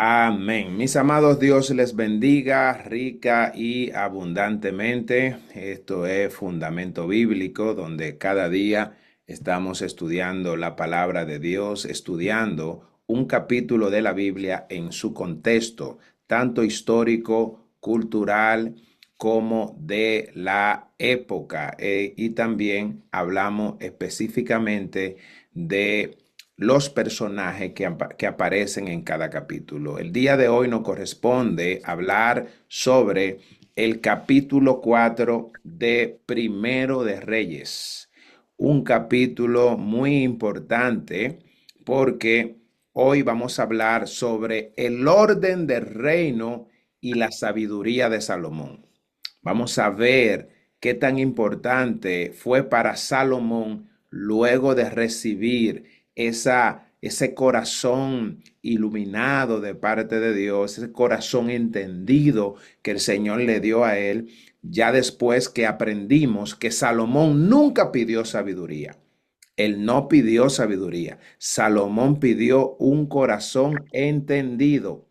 Amén. Mis amados, Dios les bendiga rica y abundantemente. Esto es Fundamento Bíblico, donde cada día estamos estudiando la palabra de Dios, estudiando un capítulo de la Biblia en su contexto, tanto histórico, cultural, como de la época. Y también hablamos específicamente de los personajes que aparecen en cada capítulo. El día de hoy nos corresponde hablar sobre el capítulo 4 de Primero de Reyes. Un capítulo muy importante porque hoy vamos a hablar sobre el orden del reino y la sabiduría de Salomón. Vamos a ver qué tan importante fue para Salomón luego de recibir ese corazón iluminado de parte de Dios, ese corazón entendido que el Señor le dio a él, ya después que aprendimos que Salomón nunca pidió sabiduría. Él no pidió sabiduría. Salomón pidió un corazón entendido.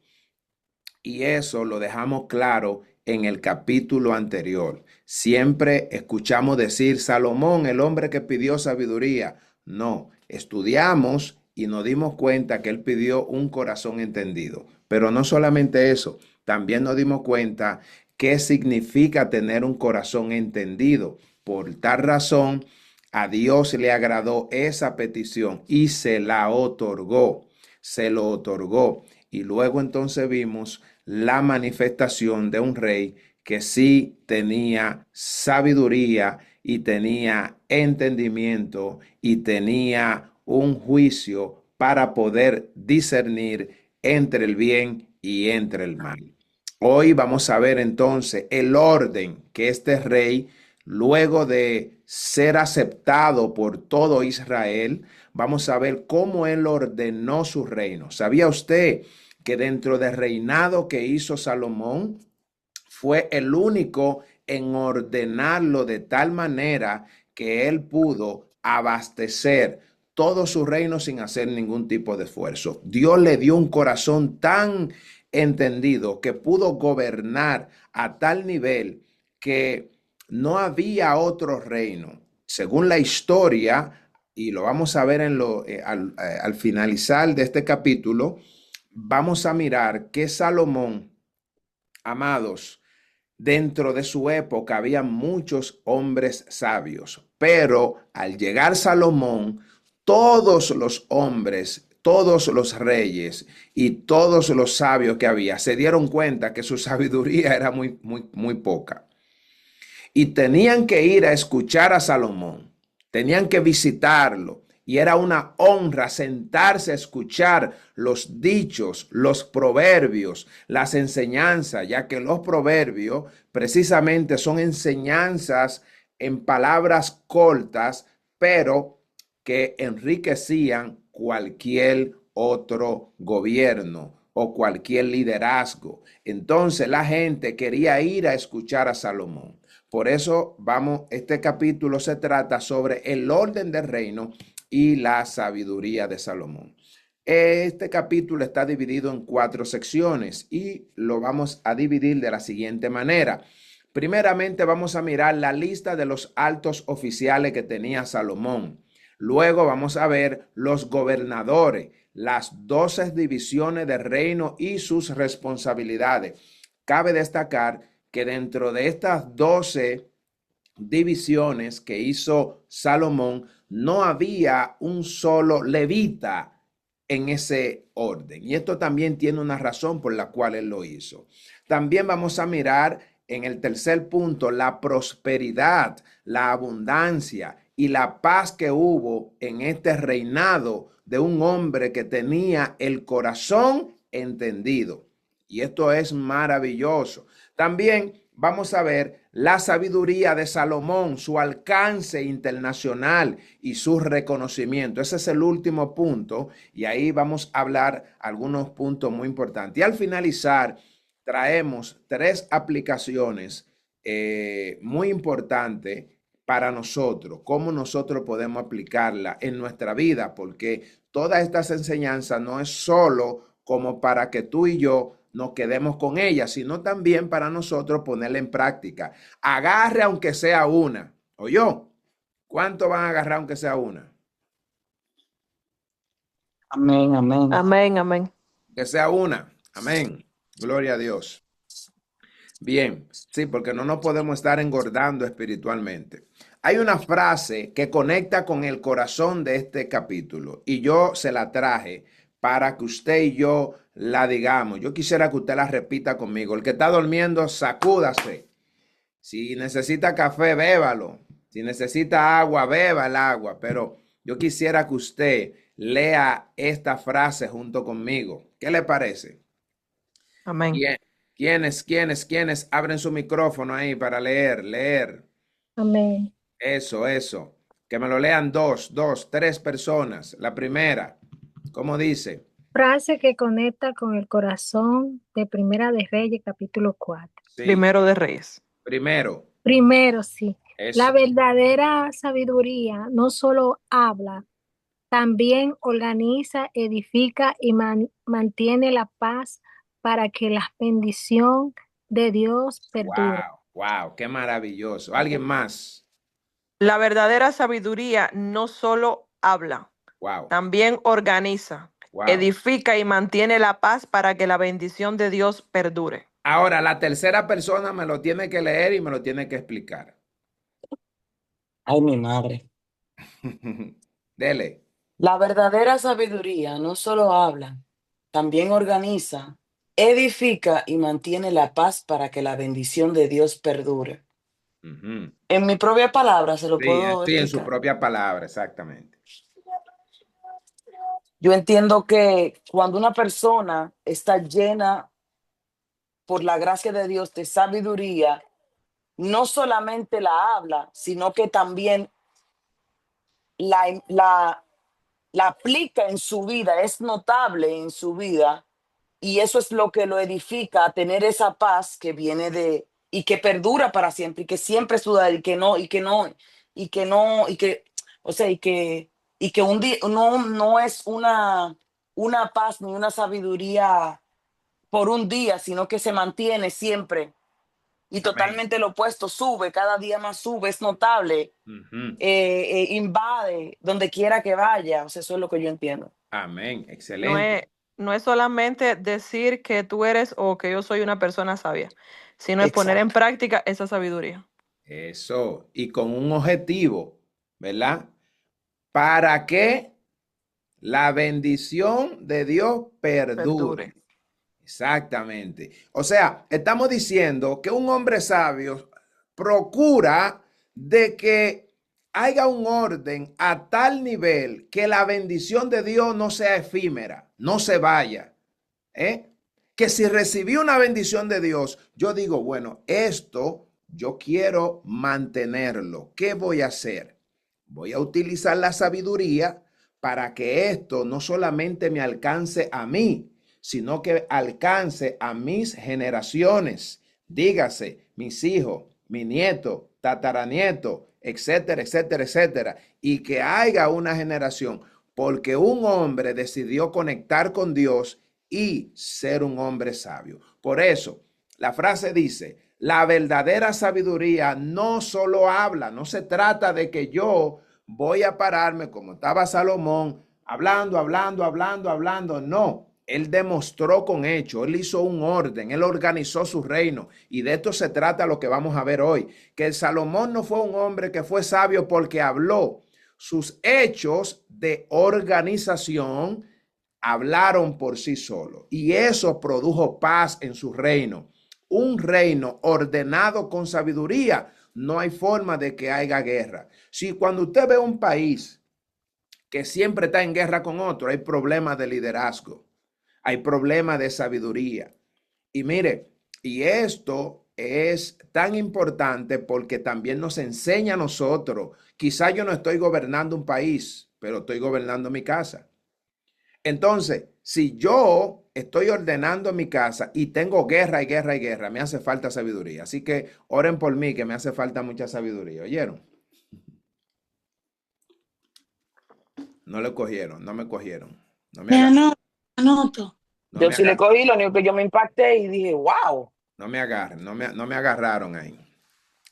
Y eso lo dejamos claro en el capítulo anterior. Siempre escuchamos decir Salomón, el hombre que pidió sabiduría. No, estudiamos y nos dimos cuenta que él pidió un corazón entendido. Pero no solamente eso, también nos dimos cuenta qué significa tener un corazón entendido. Por tal razón, a Dios le agradó esa petición y se la otorgó. Se lo otorgó. Y luego entonces vimos la manifestación de un rey que sí tenía sabiduría y tenía entendimiento y tenía un juicio para poder discernir entre el bien y entre el mal. Hoy vamos a ver entonces el orden que este rey, luego de ser aceptado por todo Israel, vamos a ver cómo él ordenó su reino. ¿Sabía usted que dentro del reinado que hizo Salomón fue el único en ordenarlo de tal manera que él pudo abastecer todo su reino sin hacer ningún tipo de esfuerzo? Dios le dio un corazón tan entendido que pudo gobernar a tal nivel que no había otro reino. Según la historia, y lo vamos a ver al finalizar de este capítulo, vamos a mirar que Salomón, amados, dentro de su época había muchos hombres sabios, pero al llegar Salomón, todos los hombres, todos los reyes y todos los sabios que había se dieron cuenta que su sabiduría era muy poca y tenían que ir a escuchar a Salomón, tenían que visitarlo y era una honra sentarse a escuchar los dichos, los proverbios, las enseñanzas, ya que los proverbios precisamente son enseñanzas en palabras cortas, pero que enriquecían cualquier otro gobierno o cualquier liderazgo. Entonces la gente quería ir a escuchar a Salomón. Por eso este capítulo se trata sobre el orden del reino y la sabiduría de Salomón. Este capítulo está dividido en 4 secciones y lo vamos a dividir de la siguiente manera. Primeramente vamos a mirar la lista de los altos oficiales que tenía Salomón. Luego vamos a ver los gobernadores, las 12 divisiones del reino y sus responsabilidades. Cabe destacar que dentro de estas 12 divisiones que hizo Salomón, no había un solo levita en ese orden. Y esto también tiene una razón por la cual él lo hizo. También vamos a mirar en el tercer punto la prosperidad, la abundancia y la paz que hubo en este reinado de un hombre que tenía el corazón entendido. Y esto es maravilloso. También vamos a ver la sabiduría de Salomón, su alcance internacional y su reconocimiento. Ese es el último punto y ahí vamos a hablar algunos puntos muy importantes. Y al finalizar, traemos 3 aplicaciones muy importantes para nosotros, cómo nosotros podemos aplicarla en nuestra vida, porque todas estas enseñanzas no es solo como para que tú y yo nos quedemos con ella, sino también para nosotros ponerla en práctica. Agarre aunque sea una. ¿Oyó? ¿Cuánto van a agarrar aunque sea una? Amén, amén. Amén, amén. Que sea una. Amén. Gloria a Dios. Bien, sí, porque no nos podemos estar engordando espiritualmente. Hay una frase que conecta con el corazón de este capítulo y yo se la traje para que usted y yo la digamos. Yo quisiera que usted la repita conmigo. El que está durmiendo, sacúdase. Si necesita café, bébalo. Si necesita agua, beba el agua. Pero yo quisiera que usted lea esta frase junto conmigo. ¿Qué le parece? Amén. ¿Quién- ¿Quiénes abren su micrófono ahí para leer, leer? Amén. Eso. Que me lo lean dos, tres personas. La primera, ¿cómo dice? Frase que conecta con el corazón de Primera de Reyes, capítulo 4. Sí, Primero de Reyes. primero, Primero, sí, la eso. verdadera sabiduría no solo habla, también organiza, edifica y mantiene la paz para que la bendición de Dios perdure. Wow, qué maravilloso. ¿Alguien más? La verdadera sabiduría no solo habla, Wow, también organiza, wow. edifica y mantiene la paz para que la bendición de Dios perdure. Ahora, la tercera persona me lo tiene que leer y me lo tiene que explicar. Ay, mi madre. Dele. La verdadera sabiduría no solo habla, también organiza, edifica y mantiene la paz para que la bendición de Dios perdure. Ujú. En mi propia palabra se lo Sí, puedo sí, en su explicar. propia palabra, exactamente. Yo entiendo que cuando una persona está llena por la gracia de Dios de sabiduría, no solamente la habla, sino que también la, la, la aplica en su vida, es notable en su vida, y eso es lo que lo edifica a tener esa paz que viene de y que perdura para siempre y que siempre es duda y que no y que no y que no y que o sea y que un día no es una paz ni una sabiduría por un día, sino que se mantiene siempre y Amén. totalmente lo opuesto, sube, cada día más sube, es notable, Ujú. invade donde quiera que vaya, o sea, eso es lo que yo entiendo. Amén. No Excelente. es, no es solamente decir que tú eres o que yo soy una persona sabia, sino es poner en Exacto. práctica esa sabiduría. Eso. Y con un objetivo, ¿verdad? Para que la bendición de Dios Perdure. perdure. Exactamente. O sea, estamos diciendo que un hombre sabio procura de que haya un orden a tal nivel que la bendición de Dios no sea efímera, no se vaya. ¿Eh? Que si recibí una bendición de Dios, yo digo, bueno, esto yo quiero mantenerlo. ¿Qué voy a hacer? Voy a utilizar la sabiduría para que esto no solamente me alcance a mí, sino que alcance a mis generaciones. Dígase, mis hijos, mi nieto, tataranieto, etcétera, etcétera, etcétera. Y que haya una generación, porque un hombre decidió conectar con Dios y ser un hombre sabio. Por eso, la frase dice, la verdadera sabiduría no solo habla, no se trata de que yo voy a pararme como estaba Salomón, hablando, no. Él demostró con hechos, él hizo un orden, él organizó su reino y de esto se trata lo que vamos a ver hoy, que Salomón no fue un hombre que fue sabio porque habló, sus hechos de organización hablaron por sí solos y eso produjo paz en su reino. Un reino ordenado con sabiduría, no hay forma de que haya guerra. Si cuando usted ve un país que siempre está en guerra con otro, hay problemas de liderazgo, hay problemas de sabiduría. Y mire, y esto es tan importante porque también nos enseña a nosotros, quizá yo no estoy gobernando un país, pero estoy gobernando mi casa. Entonces, si yo estoy ordenando mi casa y tengo guerra y guerra y guerra, me hace falta sabiduría. Así que oren por mí, que me hace falta mucha sabiduría. ¿Oyeron? No le cogieron, no me cogieron. No me Me hagan. anoto, anoto. No Yo me sí le agarraron, cogí, lo único que yo me impacté y dije, wow. no me agarren, no me agarraron ahí.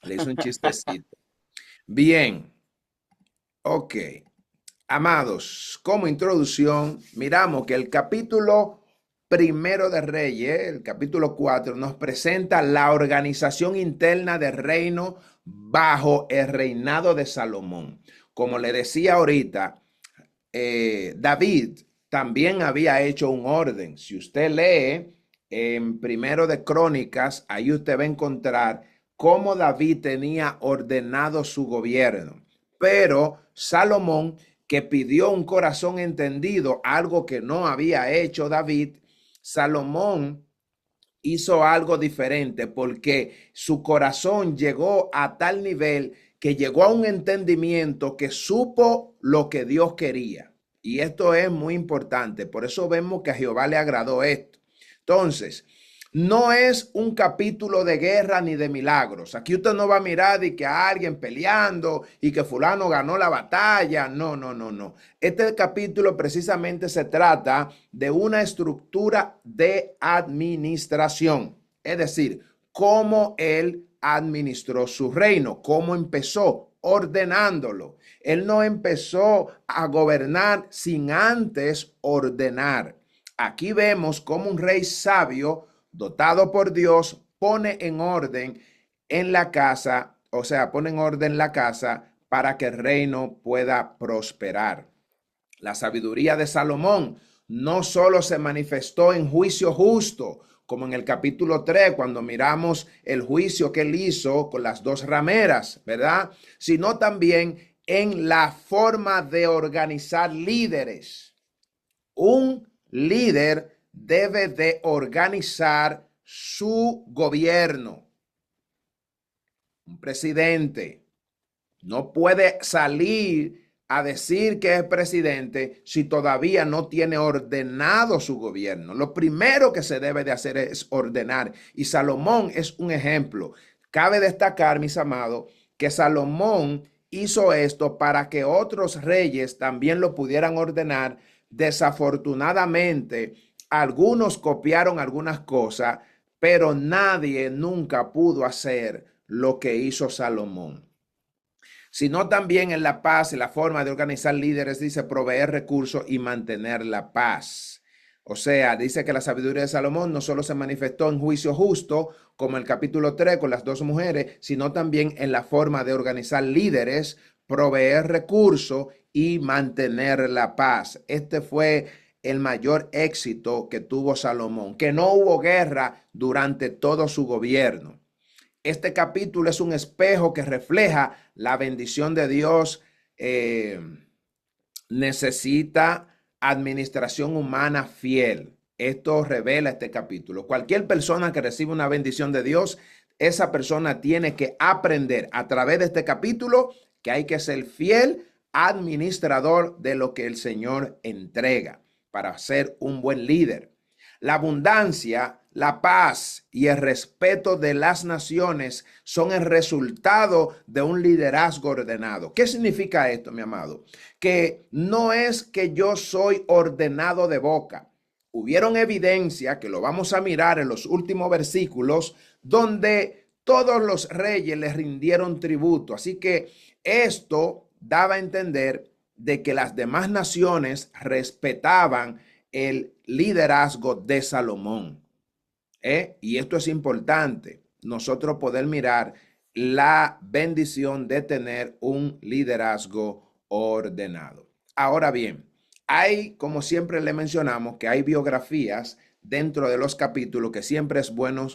Le hice un chistecito. Bien, ok. Amados, como introducción, miramos que el capítulo primero de Reyes, el capítulo 4, nos presenta la organización interna del reino bajo el reinado de Salomón. Como le decía ahorita, David también había hecho un orden. Si usted lee en Primero de Crónicas, ahí usted va a encontrar cómo David tenía ordenado su gobierno. Pero Salomón, que pidió un corazón entendido, algo que no había hecho David, Salomón hizo algo diferente porque su corazón llegó a tal nivel que llegó a un entendimiento que supo lo que Dios quería. Y esto es muy importante. Por eso vemos que a Jehová le agradó esto. Entonces, no es un capítulo de guerra ni de milagros. Aquí usted no va a mirar de que a alguien peleando y que fulano ganó la batalla. No, no, no, no. Este capítulo precisamente se trata de una estructura de administración. Es decir, cómo él administró su reino, cómo empezó ordenándolo. Él no empezó a gobernar sin antes ordenar. Aquí vemos cómo un rey sabio dotado por Dios, pone en orden en la casa, o sea, pone en orden la casa para que el reino pueda prosperar. La sabiduría de Salomón no solo se manifestó en juicio justo, como en el capítulo 3, cuando miramos el juicio que él hizo con las dos rameras, ¿verdad? Sino también en la forma de organizar líderes. Un líder debe de organizar su gobierno. Un presidente no puede salir a decir que es presidente si todavía no tiene ordenado su gobierno. Lo primero que se debe de hacer es ordenar. Y Salomón es un ejemplo. Cabe destacar, mis amados, que Salomón hizo esto para que otros reyes también lo pudieran ordenar. Desafortunadamente, algunos copiaron algunas cosas, pero nadie nunca pudo hacer lo que hizo Salomón. Sino también en la paz y la forma de organizar líderes, dice proveer recursos y mantener la paz. O sea, dice que la sabiduría de Salomón no solo se manifestó en juicio justo, como el capítulo 3 con las dos mujeres, sino también en la forma de organizar líderes, proveer recursos y mantener la paz. Este fue el mayor éxito que tuvo Salomón, que no hubo guerra durante todo su gobierno. Este capítulo es un espejo que refleja la bendición de Dios. Necesita administración humana fiel. Esto revela este capítulo. Cualquier persona que recibe una bendición de Dios, esa persona tiene que aprender a través de este capítulo que hay que ser fiel administrador de lo que el Señor entrega para ser un buen líder. La abundancia, la paz y el respeto de las naciones son el resultado de un liderazgo ordenado. ¿Qué significa esto, mi amado? Que no es que yo soy ordenado de boca. Hubieron evidencia, que lo vamos a mirar en los últimos versículos, donde todos los reyes les rindieron tributo. Así que esto daba a entender de que las demás naciones respetaban el liderazgo de Salomón. Y esto es importante, nosotros poder mirar la bendición de tener un liderazgo ordenado. Ahora bien, hay, como siempre le mencionamos, que hay biografías dentro de los capítulos que siempre es bueno,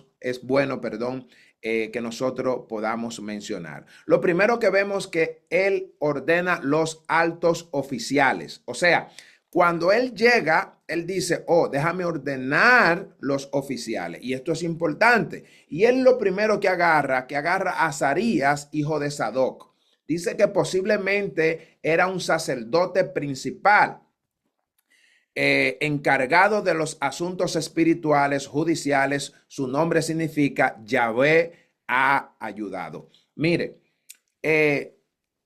que nosotros podamos mencionar. Lo primero que vemos que él ordena los altos oficiales, o sea, cuando él llega, él dice, oh, déjame ordenar los oficiales. Y esto es importante. Y él lo primero que agarra a Azarías, hijo de Sadoc. Dice que posiblemente era un sacerdote principal, encargado de los asuntos espirituales, judiciales. Su nombre significa Yahvé ha ayudado. Mire,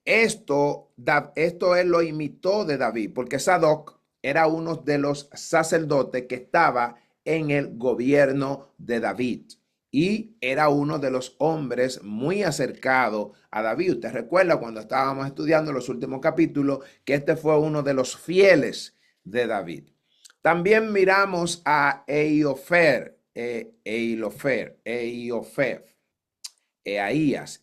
esto él lo imitó de David, porque Sadoc era uno de los sacerdotes que estaba en el gobierno de David. Y era uno de los hombres muy acercado a David. Usted recuerda cuando estábamos estudiando los últimos capítulos que este fue uno de los fieles de David. También miramos a Eaías,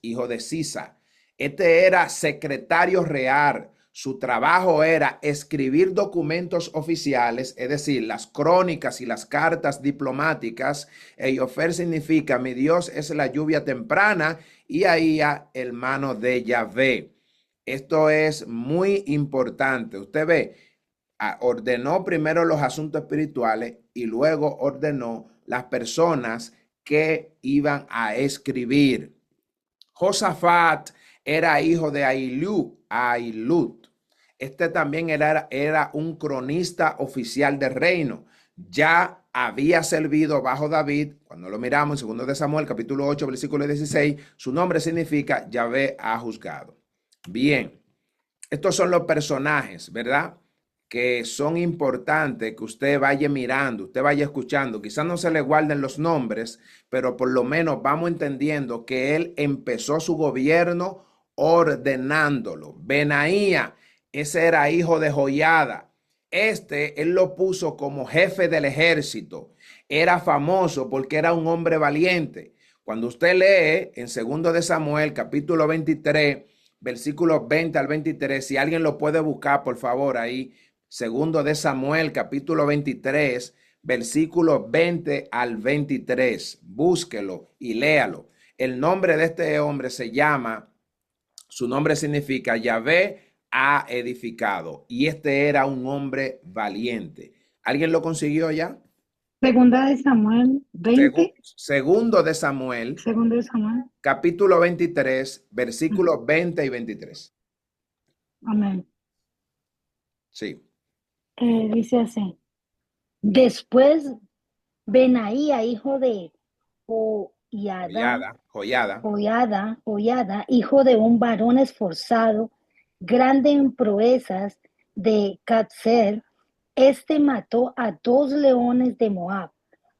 hijo de Sisa. Este era secretario real. Su trabajo era escribir documentos oficiales, es decir, las crónicas y las cartas diplomáticas. Eiofer significa mi Dios es la lluvia temprana y Ahía, hermano de Yahvé. Esto es muy importante. Usted ve, ordenó primero los asuntos espirituales y luego ordenó las personas que iban a escribir. Josafat era hijo de Ahilud. Este también era un cronista oficial del reino. Ya había servido bajo David. Cuando lo miramos en 2 de Samuel, capítulo 8, versículo 16, su nombre significa Yahvé ha juzgado. Bien, estos son los personajes, ¿verdad?, que son importantes que usted vaya mirando, usted vaya escuchando. Quizás no se le guarden los nombres, pero por lo menos vamos entendiendo que él empezó su gobierno ordenándolo. Benaía, ese era hijo de Joiada. Él lo puso como jefe del ejército. Era famoso porque era un hombre valiente. Cuando usted lee en 2 de Samuel, capítulo 23, versículos 20 al 23, si alguien lo puede buscar, por favor, ahí, 2 de Samuel, capítulo 23, versículos 20 al 23. Búsquelo y léalo. El nombre de este hombre su nombre significa Yahvé ha edificado. Y este era un hombre valiente. ¿Alguien lo consiguió ya? Segunda de Samuel 20. Segundo de Samuel, Segundo de Samuel. capítulo 23, versículos 20 y 23. Amén. Sí. Dice así. Después Benaía, hijo de Joiada, hijo de un varón esforzado, grande en proezas de Catzer, mató a 2 leones de Moab,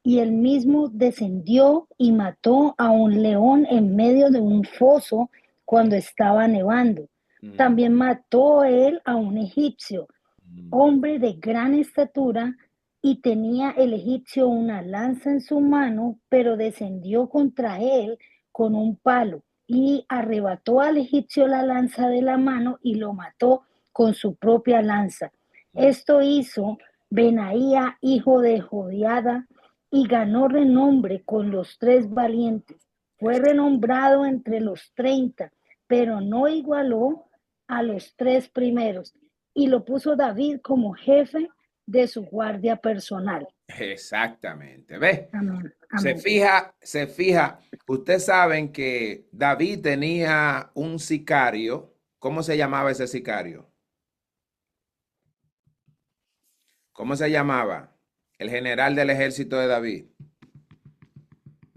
y él mismo descendió y mató a un león en medio de un foso cuando estaba nevando. También mató él a un egipcio, hombre de gran estatura, y tenía el egipcio una lanza en su mano, pero descendió contra él con un palo y arrebató al egipcio la lanza de la mano y lo mató con su propia lanza. Esto hizo Benaía, hijo de Joiada, y ganó renombre con los 3 valientes. Fue renombrado entre los 30, pero no igualó a los 3 primeros, y lo puso David como jefe de su guardia personal. Exactamente. ¿Ve? Amén. Se fija, ustedes saben que David tenía un sicario. ¿Cómo se llamaba ese sicario? ¿Cómo se llamaba? El general del ejército de David.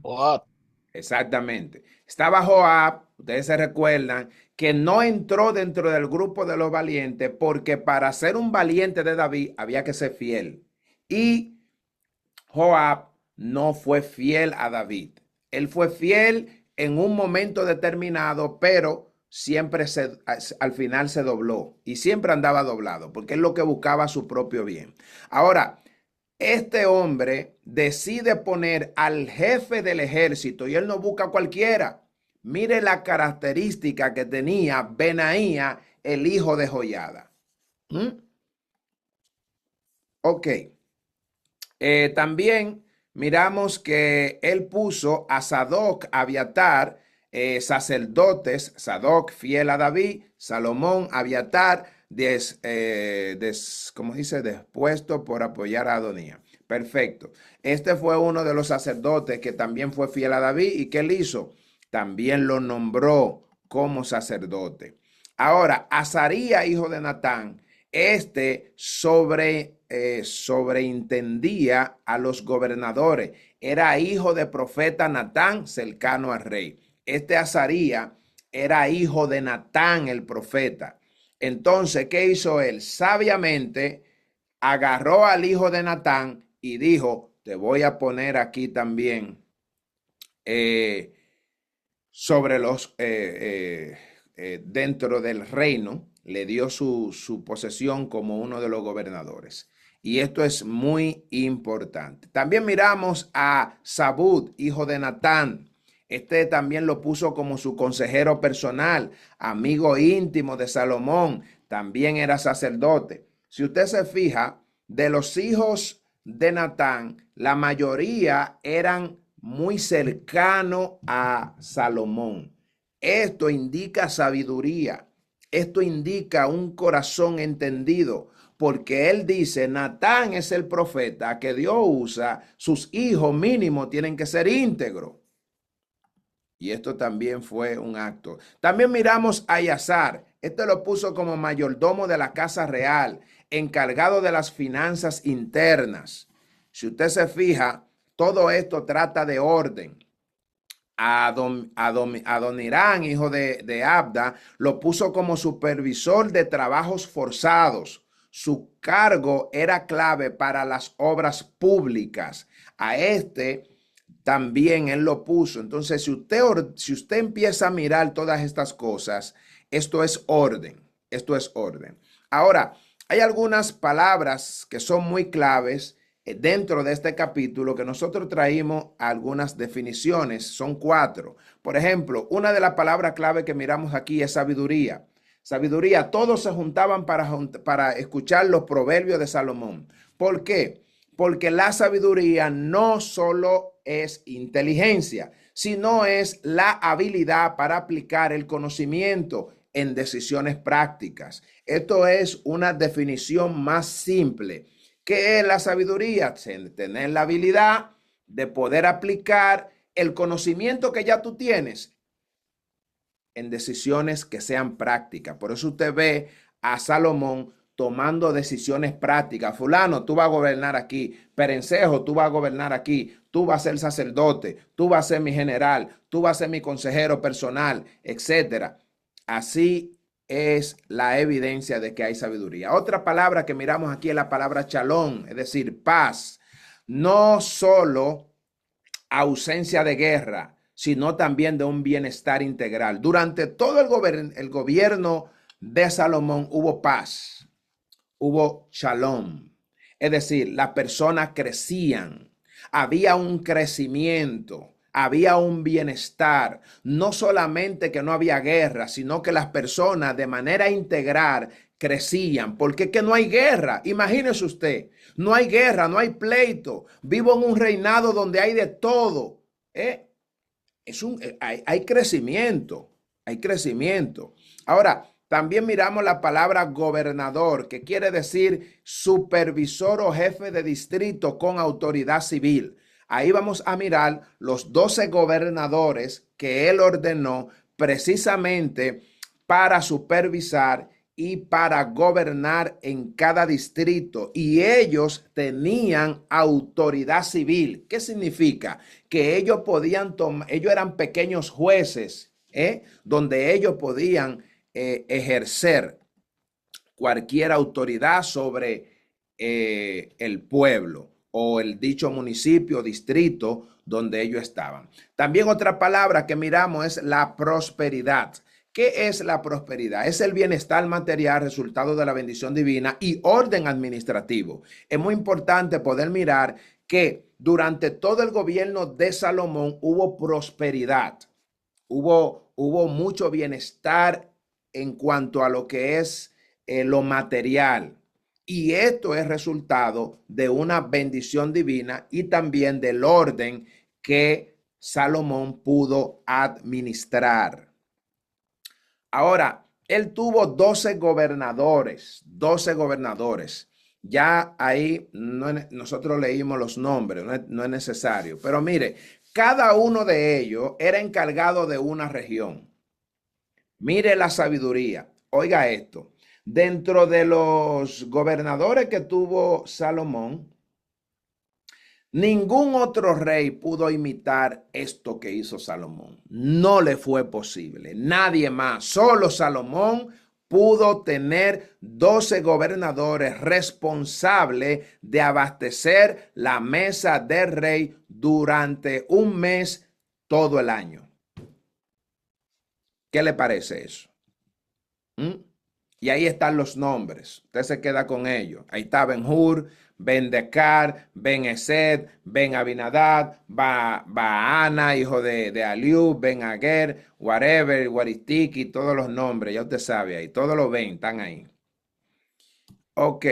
Joab. Exactamente. Estaba Joab, ustedes se recuerdan, que no entró dentro del grupo de los valientes porque para ser un valiente de David había que ser fiel. Y Joab no fue fiel a David. Él fue fiel en un momento determinado, pero siempre al final se dobló y siempre andaba doblado porque es lo que buscaba su propio bien. Ahora, este hombre decide poner al jefe del ejército y él no busca a cualquiera. Mire la característica que tenía Benaía, el hijo de Joiada. Ok. También miramos que él puso a Sadoc, Abiatar, sacerdotes, Sadoc fiel a David, Salomón, Abiatar, ¿cómo dice? Dispuesto por apoyar a Adonía. Perfecto. Este fue uno de los sacerdotes que también fue fiel a David. ¿Y qué él hizo? También lo nombró como sacerdote. Ahora, Azaría, hijo de Natán, sobreintendía a los gobernadores. Era hijo de profeta Natán, cercano al rey. Azaría era hijo de Natán, el profeta. Entonces, ¿qué hizo él? Sabiamente agarró al hijo de Natán y dijo: te voy a poner aquí también sobre los, dentro del reino, le dio su posesión como uno de los gobernadores. Y esto es muy importante. También miramos a Zabud, hijo de Natán. Este también lo puso como su consejero personal, amigo íntimo de Salomón. También era sacerdote. Si usted se fija, de los hijos de Natán, la mayoría eran muy cercanos a Salomón. Esto indica sabiduría. Esto indica un corazón entendido, porque él dice, Natán es el profeta que Dios usa, sus hijos mínimo tienen que ser íntegros. Y esto también fue un acto. También miramos a Yazar. Este lo puso como mayordomo de la casa real, encargado de las finanzas internas. Si usted se fija, todo esto trata de orden. Adonirán, hijo de Abda, lo puso como supervisor de trabajos forzados. Su cargo era clave para las obras públicas. A este también él lo puso. Entonces, si usted empieza a mirar todas estas cosas, esto es orden. Esto es orden. Ahora, hay algunas palabras que son muy claves dentro de este capítulo que nosotros traímos algunas definiciones. Son 4. Por ejemplo, una de las palabras clave que miramos aquí es sabiduría. Sabiduría, todos se juntaban para escuchar los proverbios de Salomón. ¿Por qué? Porque la sabiduría no solo es inteligencia, sino es la habilidad para aplicar el conocimiento en decisiones prácticas. Esto es una definición más simple. ¿Qué es la sabiduría? Tener la habilidad de poder aplicar el conocimiento que ya tú tienes en decisiones que sean prácticas. Por eso usted ve a Salomón tomando decisiones prácticas. Fulano, tú vas a gobernar aquí. Perencejo, tú vas a gobernar aquí. Tú vas a ser sacerdote. Tú vas a ser mi general. Tú vas a ser mi consejero personal, etcétera. Así es la evidencia de que hay sabiduría. Otra palabra que miramos aquí es la palabra shalom, es decir, paz. No solo ausencia de guerra, sino también de un bienestar integral. Durante todo el gobierno de Salomón hubo paz, hubo shalom. Es decir, las personas crecían, había un crecimiento. Había un bienestar, no solamente que no había guerra, sino que las personas de manera integral crecían, porque es que no hay guerra. Imagínese usted, no hay guerra, no hay pleito. Vivo en un reinado donde hay de todo. Hay crecimiento, hay crecimiento. Ahora, también miramos la palabra gobernador, que quiere decir supervisor o jefe de distrito con autoridad civil. Ahí vamos a mirar los 12 gobernadores que él ordenó precisamente para supervisar y para gobernar en cada distrito. Y ellos tenían autoridad civil. ¿Qué significa? Que ellos podían tomar, ellos eran pequeños jueces, donde ellos podían ejercer cualquier autoridad sobre el pueblo o el dicho municipio, distrito donde ellos estaban. También otra palabra que miramos es la prosperidad. ¿Qué es la prosperidad? Es el bienestar material resultado de la bendición divina y orden administrativo. Es muy importante poder mirar que durante todo el gobierno de Salomón hubo prosperidad, hubo mucho bienestar en cuanto a lo que es lo material. Y esto es resultado de una bendición divina y también del orden que Salomón pudo administrar. Ahora, él tuvo 12 gobernadores, 12 gobernadores. Ya ahí nosotros leímos los nombres, no es necesario. Pero mire, cada uno de ellos era encargado de una región. Mire la sabiduría. Oiga esto. Dentro de los gobernadores que tuvo Salomón, ningún otro rey pudo imitar esto que hizo Salomón. No le fue posible. Nadie más. Solo Salomón pudo tener 12 gobernadores responsables de abastecer la mesa del rey durante un mes todo el año. ¿Qué le parece eso? Y ahí están los nombres. Usted se queda con ellos. Ahí está Ben-Hur, Ben-Decar, Ben-Esed, Ben-Abinadad, Baana, hijo de Aliú, Ben-Ager, whatever, Waristiki, todos los nombres. Ya usted sabe ahí. Todos los ven, están ahí. Ok.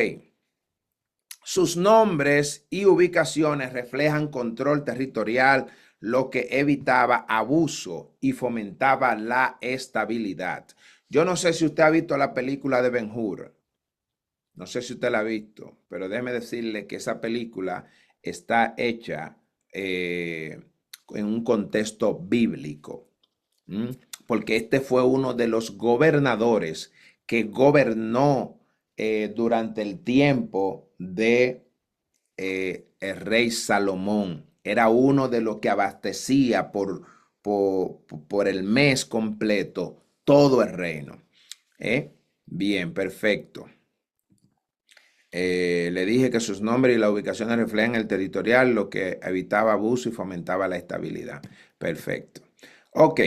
Sus nombres y ubicaciones reflejan control territorial, lo que evitaba abuso y fomentaba la estabilidad. Yo no sé si usted ha visto la película de Ben-Hur. No sé si usted la ha visto, pero déjeme decirle que esa película está hecha en un contexto bíblico. Porque este fue uno de los gobernadores que gobernó durante el tiempo de el rey Salomón. Era uno de los que abastecía por el mes completo todo el reino. Bien, perfecto. Le dije que sus nombres y las ubicaciones reflejan el territorial, lo que evitaba abuso y fomentaba la estabilidad. Perfecto. Ok.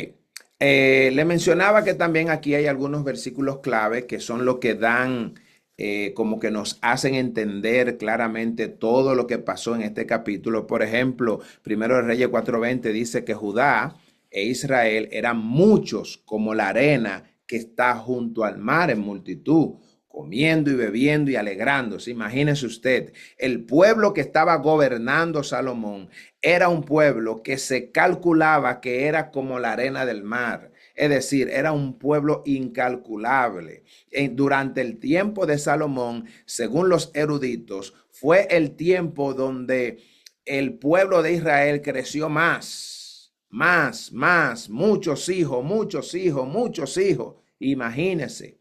Le mencionaba que también aquí hay algunos versículos clave que son lo que dan, como que nos hacen entender claramente todo lo que pasó en este capítulo. Por ejemplo, Primero de Reyes 4:20 dice que Judá e Israel eran muchos como la arena que está junto al mar en multitud, comiendo y bebiendo y alegrándose. Imagínese usted, el pueblo que estaba gobernando Salomón era un pueblo que se calculaba que era como la arena del mar. Es decir, era un pueblo incalculable. Durante el tiempo de Salomón, según los eruditos, fue el tiempo donde el pueblo de Israel creció más, muchos hijos, muchos hijos, muchos hijos. Imagínense,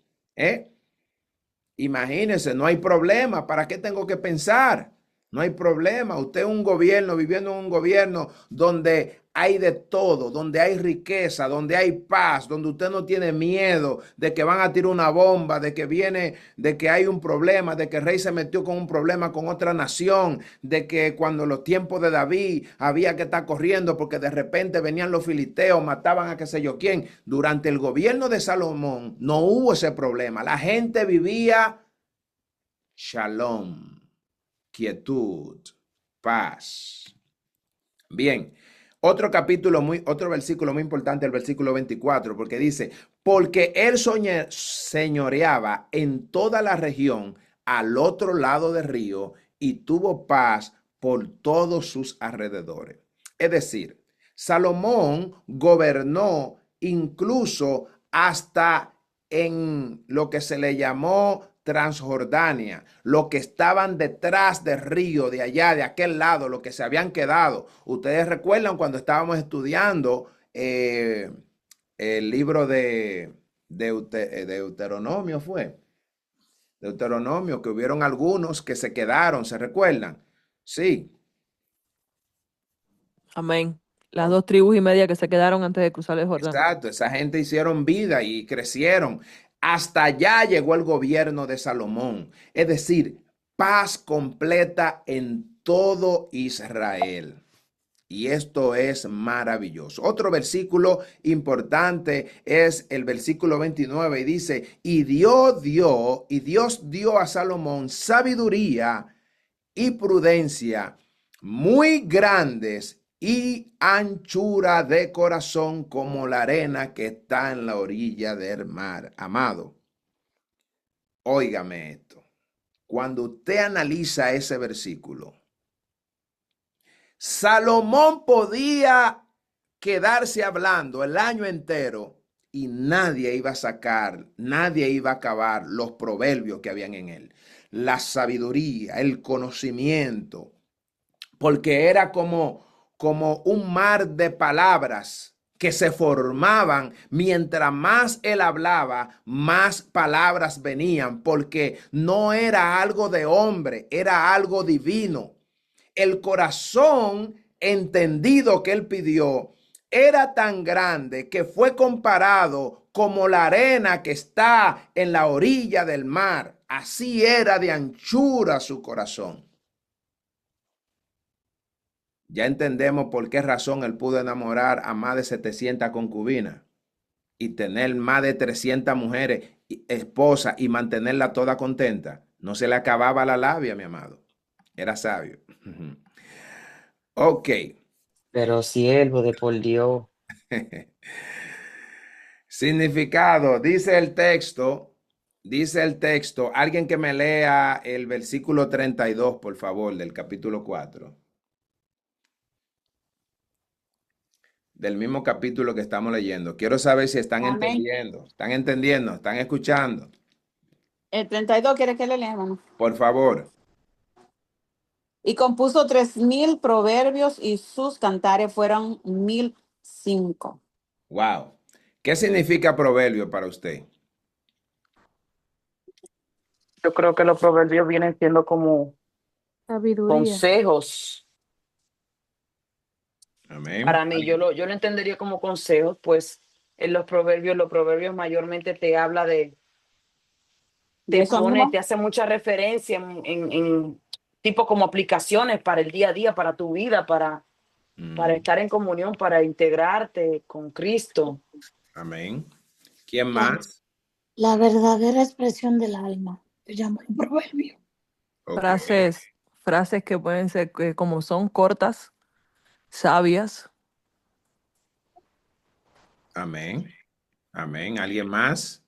Imagínense, no hay problema. ¿Para qué tengo que pensar? No hay problema. Usted es un gobierno, viviendo en un gobierno donde hay de todo, donde hay riqueza, donde hay paz, donde usted no tiene miedo de que van a tirar una bomba, de que viene, de que hay un problema, de que el rey se metió con un problema con otra nación, de que cuando los tiempos de David había que estar corriendo porque de repente venían los filisteos, mataban a qué sé yo quién. Durante el gobierno de Salomón no hubo ese problema. La gente vivía shalom, quietud, paz. Bien. Otro versículo muy importante, el versículo 24, porque dice, porque él señoreaba en toda la región al otro lado del río y tuvo paz por todos sus alrededores. Es decir, Salomón gobernó incluso hasta en lo que se le llamó Transjordania, los que estaban detrás del río, de allá, de aquel lado, los que se habían quedado. Ustedes recuerdan cuando estábamos estudiando el libro de Deuteronomio, Deuteronomio, que hubieron algunos que se quedaron, ¿se recuerdan? Sí. Amén. Las 2,5 tribus que se quedaron antes de cruzar el Jordán. Exacto, esa gente hicieron vida y crecieron. Hasta allá llegó el gobierno de Salomón, es decir, paz completa en todo Israel. Y esto es maravilloso. Otro versículo importante es el versículo 29 y dice, y Dios dio a Salomón sabiduría y prudencia muy grandes y anchura de corazón como la arena que está en la orilla del mar. Amado, óigame esto. Cuando usted analiza ese versículo, Salomón podía quedarse hablando el año entero y nadie iba a sacar, nadie iba a acabar los proverbios que habían en él. La sabiduría, el conocimiento, porque era como un mar de palabras que se formaban. Mientras más él hablaba, más palabras venían, porque no era algo de hombre, era algo divino. El corazón entendido que él pidió era tan grande que fue comparado como la arena que está en la orilla del mar. Así era de anchura su corazón. Ya entendemos por qué razón él pudo enamorar a más de 700 concubinas y tener más de 300 mujeres, esposas, y mantenerla toda contenta. No se le acababa la labia, mi amado. Era sabio. Ok. Pero siervo de por Dios. Significado, dice el texto, alguien que me lea el versículo 32, por favor, del capítulo 4. Del mismo capítulo que estamos leyendo. Quiero saber si están Amén. entendiendo, están escuchando. El 32 quiere que le leamos. Por favor. Y compuso 3000 proverbios y sus cantares fueron 1005. Wow. ¿Qué significa proverbio para usted? Yo creo que los proverbios vienen siendo como Sabiduría. consejos. Amén. Para mí, yo lo entendería como consejos, pues en los proverbios mayormente te habla de Eso pone, mismo. te hace mucha referencia en tipo como aplicaciones para el día a día, para tu vida, para estar en comunión, para integrarte con Cristo. Amén. ¿Quién más? La verdadera expresión del alma. Se llama un proverbio. Ok. Frases que pueden ser como son cortas, sabias. Amén. Amén. ¿Alguien más?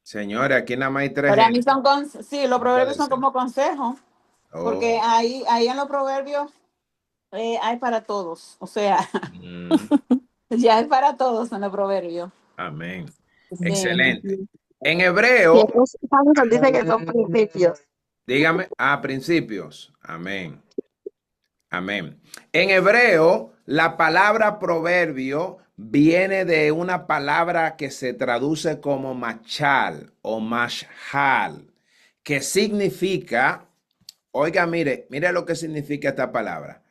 Señores, aquí nada más hay tres Para mí gente. son sí, los No puede proverbios son ser. como consejos, porque Oh. ahí en los proverbios hay para todos. O sea, Mm. ya hay para todos en los proverbios. Amén. Sí. Excelente. En Sí, hebreo, Samson dice que son principios. dígame, principios. Amén. Amén. En hebreo, la palabra proverbio viene de una palabra que se traduce como machal o mashal, que significa, oiga, mire lo que significa esta palabra.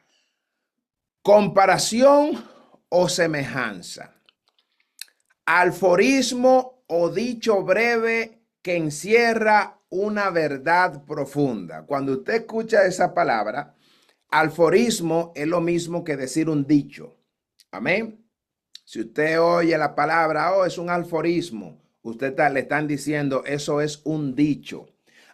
Comparación o semejanza. Alforismo o dicho breve que encierra una verdad profunda. Cuando usted escucha esa palabra, alforismo es lo mismo que decir un dicho. Amén. Si usted oye la palabra, es un alforismo, le están diciendo, eso es un dicho.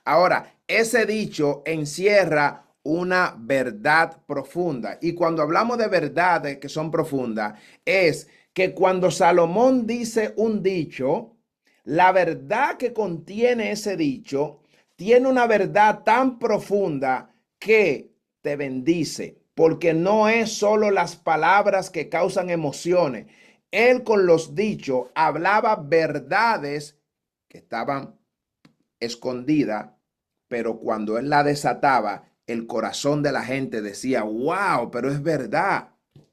Ahora, ese dicho encierra una verdad profunda. Y cuando hablamos de verdades que son profundas, es que cuando Salomón dice un dicho, la verdad que contiene ese dicho tiene una verdad tan profunda que te bendice, porque no es solo las palabras que causan emociones. Él con los dichos hablaba verdades que estaban escondidas, pero cuando él la desataba, el corazón de la gente decía, wow, pero es verdad,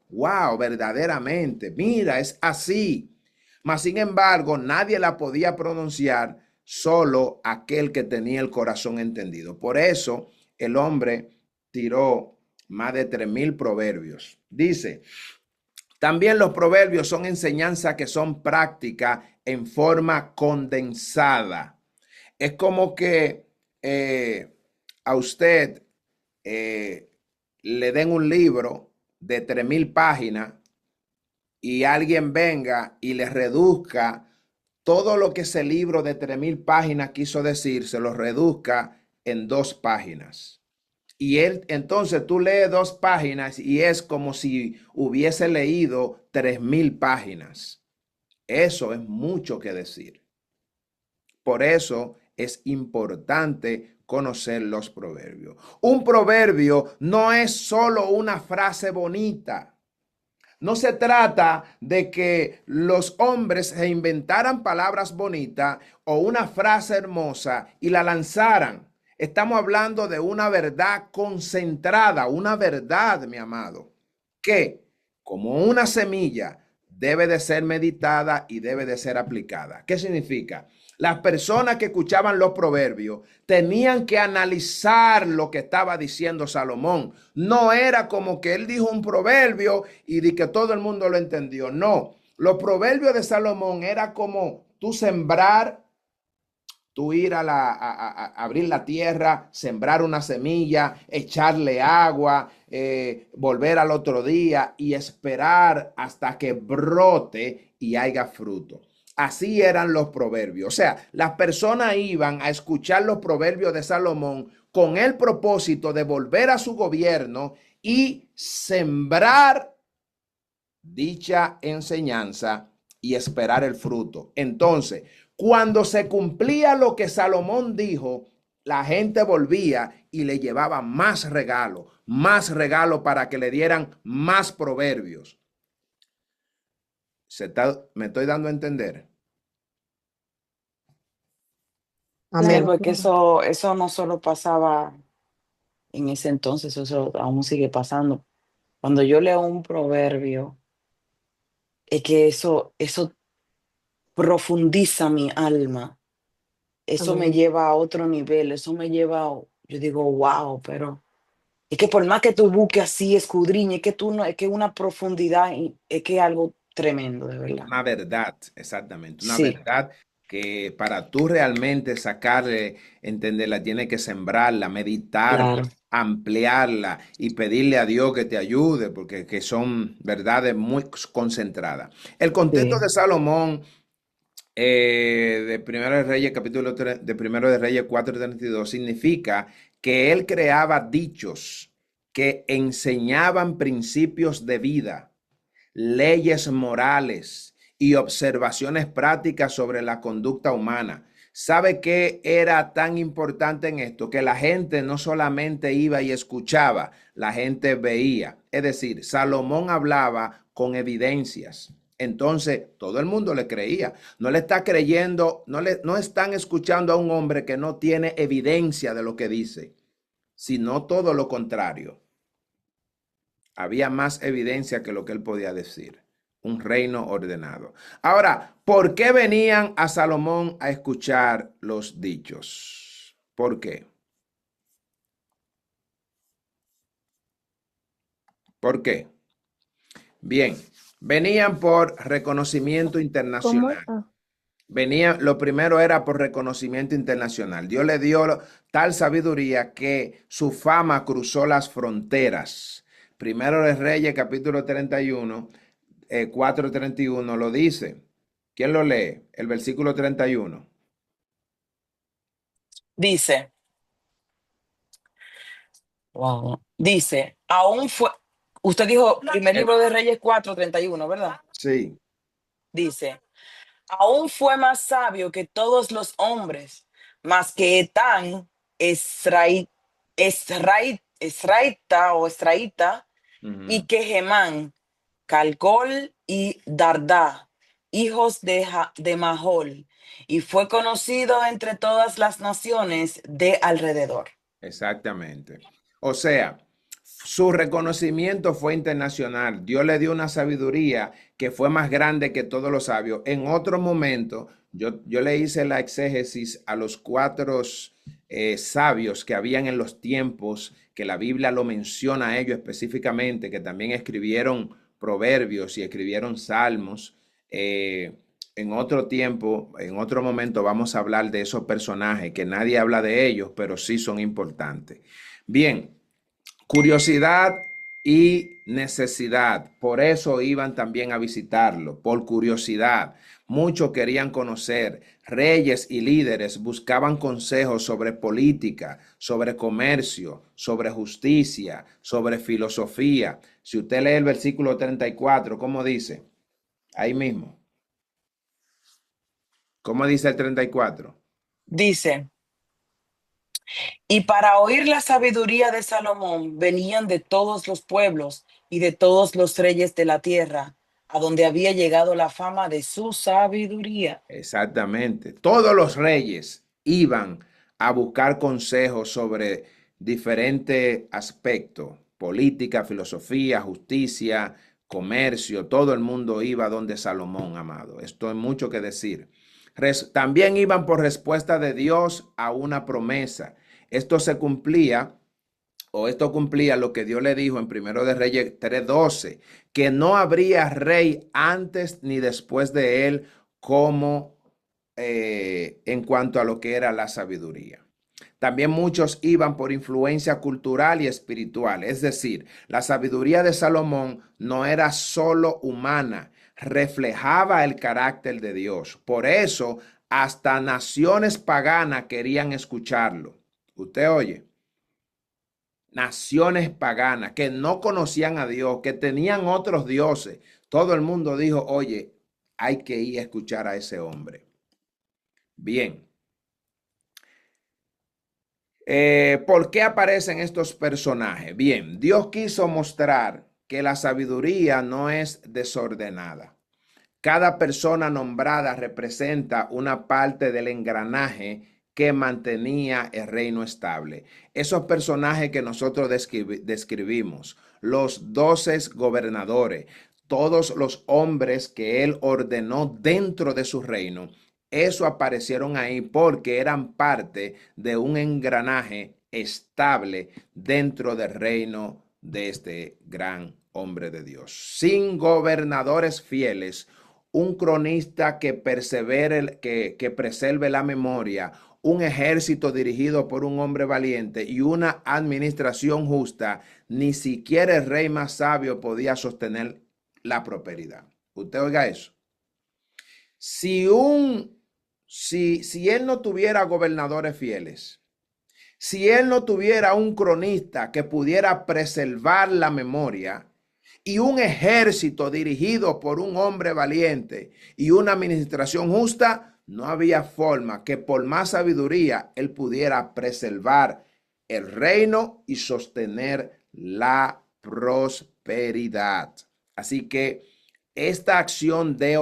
wow, verdaderamente, mira, es así. Mas, sin embargo, nadie la podía pronunciar, solo aquel que tenía el corazón entendido. Por eso, el hombre tiró más de 3000 proverbios. Dice, también los proverbios son enseñanzas que son prácticas en forma condensada. Es como que a usted le den un libro de 3000 páginas y alguien venga y le reduzca todo lo que ese libro de 3000 páginas quiso decir, se lo reduzca en 2 páginas. Y entonces tú lees 2 páginas y es como si hubiese leído 3000 páginas. Eso es mucho que decir. Por eso es importante conocer los proverbios. Un proverbio no es solo una frase bonita. No se trata de que los hombres se inventaran palabras bonitas o una frase hermosa y la lanzaran. Estamos hablando de una verdad concentrada, una verdad, mi amado, que como una semilla debe de ser meditada y debe de ser aplicada. ¿Qué significa? Las personas que escuchaban los proverbios tenían que analizar lo que estaba diciendo Salomón. No era como que él dijo un proverbio y de que todo el mundo lo entendió. No, Los proverbios de Salomón era como tú sembrar, tú ir a abrir la tierra, sembrar una semilla, echarle agua, volver al otro día y esperar hasta que brote y haya fruto. Así eran los proverbios. O sea, las personas iban a escuchar los proverbios de Salomón con el propósito de volver a su gobierno y sembrar dicha enseñanza y esperar el fruto. Entonces, cuando se cumplía lo que Salomón dijo, la gente volvía y le llevaba más regalo para que le dieran más proverbios. ¿Me estoy dando a entender? Sí, Amén. porque eso no solo pasaba en ese entonces, eso aún sigue pasando. Cuando yo leo un proverbio, es que eso profundiza mi alma, eso me Amén. lleva a otro nivel, eso me lleva, yo digo, wow, pero es que por más que tú busques así, escudriñe, es que tú no, es que una profundidad, es que algo tremendo, de verdad. Una verdad, exactamente, una Sí, verdad que para tú realmente sacarle, entenderla, tienes que sembrarla, meditarla, claro, ampliarla y pedirle a Dios que te ayude, porque que son verdades muy concentradas. El contexto sí. de Salomón, de Primero de Reyes, capítulo 3, de Primero de Reyes 4:32, significa que él creaba dichos que enseñaban principios de vida, leyes morales y observaciones prácticas sobre la conducta humana. ¿Sabe qué era tan importante en esto? Que la gente no solamente iba y escuchaba, la gente veía. Es decir, Salomón hablaba con evidencias. Entonces, todo el mundo le creía. No le está creyendo, no están escuchando a un hombre que no tiene evidencia de lo que dice, sino todo lo contrario. Había más evidencia que lo que él podía decir. Un reino ordenado. Ahora, ¿por qué venían a Salomón a escuchar los dichos? ¿Por qué? ¿Por qué? Bien, venían por reconocimiento ¿Cómo? internacional. Venían, lo primero era por reconocimiento internacional. Dios le dio tal sabiduría que su fama cruzó las fronteras. Primero de Reyes, capítulo 31, 4:31 lo dice. ¿Quién lo lee? El versículo 31. Dice, wow, dice, aún fue, usted dijo, primer Eh, libro de Reyes 4:31, ¿verdad? sí, Dice, aún fue más sabio que todos los hombres, más que Etán, Esraíta, y ujú, que Gemán, Calcol y Dardá, hijos de Mahol, y fue conocido entre todas las naciones de alrededor. exactamente. O sea, su reconocimiento fue internacional. Dios le dio una sabiduría que fue más grande que todos los sabios. En otro momento, yo le hice la exégesis a los cuatro sabios que habían en los tiempos, que la Biblia lo menciona a ellos específicamente, que también escribieron proverbios y escribieron salmos. En otro tiempo, en otro momento, vamos a hablar de esos personajes que nadie habla de ellos, pero sí son importantes. Bien. Curiosidad y necesidad. Por eso iban también a visitarlo, por curiosidad. Muchos querían conocer. Reyes y líderes buscaban consejos sobre política, sobre comercio, sobre justicia, sobre filosofía. Si usted lee el versículo 34, ¿cómo dice? Ahí mismo. ¿Cómo dice el 34? Dice, y para oír la sabiduría de Salomón venían de todos los pueblos y de todos los reyes de la tierra, a donde había llegado la fama de su sabiduría. Exactamente. Todos los reyes iban a buscar consejos sobre diferentes aspectos, política, filosofía, justicia, comercio. Todo el mundo iba donde Salomón, amado. Esto es mucho que decir. También iban por respuesta de Dios a una promesa. Esto se cumplía o esto cumplía lo que Dios le dijo en Primero de Reyes 3:12, que no habría rey antes ni después de él como en cuanto a lo que era la sabiduría. También muchos iban por influencia cultural y espiritual, es decir, la sabiduría de Salomón no era solo humana, reflejaba el carácter de Dios. Por eso, hasta naciones paganas querían escucharlo. Usted oye, naciones paganas que no conocían a Dios, que tenían otros dioses. Todo el mundo dijo, oye, hay que ir a escuchar a ese hombre. Bien. ¿Por qué aparecen estos personajes? Bien, Dios quiso mostrar que la sabiduría no es desordenada. Cada persona nombrada representa una parte del engranaje que mantenía el reino estable. Esos personajes que nosotros describimos, los 12 gobernadores, todos los hombres que él ordenó dentro de su reino, eso aparecieron ahí porque eran parte de un engranaje estable dentro del reino de este gran hombre de Dios. Sin gobernadores fieles, un cronista que persevere, que preserve la memoria, un ejército dirigido por un hombre valiente y una administración justa, ni siquiera el rey más sabio podía sostener la prosperidad. Usted oiga eso. Si él no tuviera gobernadores fieles, si él no tuviera un cronista que pudiera preservar la memoria y un ejército dirigido por un hombre valiente y una administración justa, no había forma que por más sabiduría él pudiera preservar el reino y sostener la prosperidad. Así que esta acción de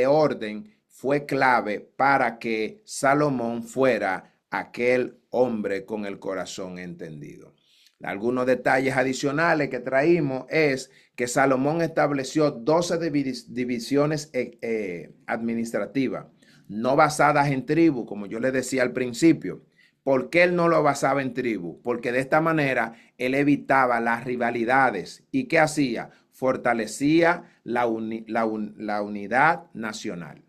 orden fue clave para que Salomón fuera aquel hombre con el corazón entendido. Algunos detalles adicionales que traímos es que Salomón estableció 12 divisiones administrativas, no basadas en tribu, como yo les decía al principio. ¿Por qué él no lo basaba en tribu? Porque de esta manera él evitaba las rivalidades. ¿Y qué hacía? Fortalecía la unidad nacional.